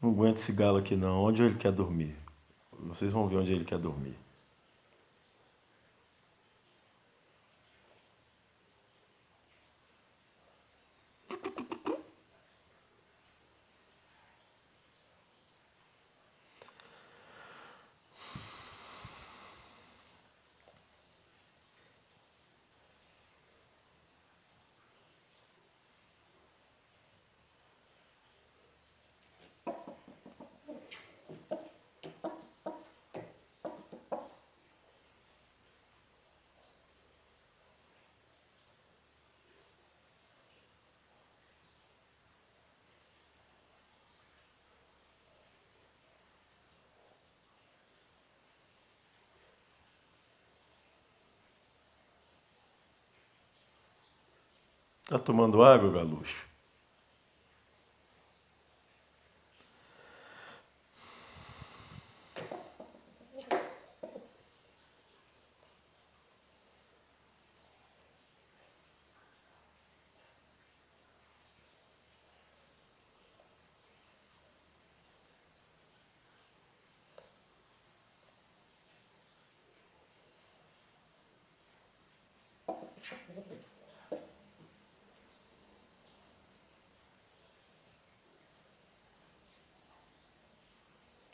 Não aguento esse galo aqui não. Onde ele quer dormir? Vocês vão ver onde ele quer dormir. Tá tomando água, Galuxo?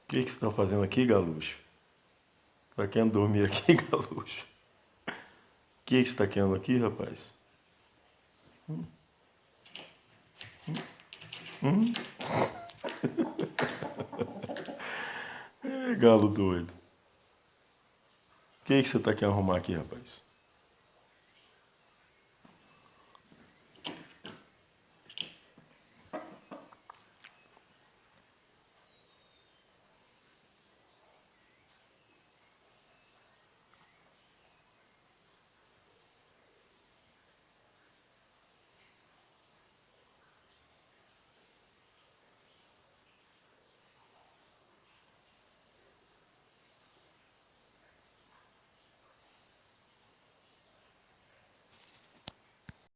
O que você tá fazendo aqui, Galuxo? Tá querendo dormir aqui, Galuxo? O que você tá querendo aqui, rapaz? É, galo doido. O que você tá querendo arrumar aqui, rapaz?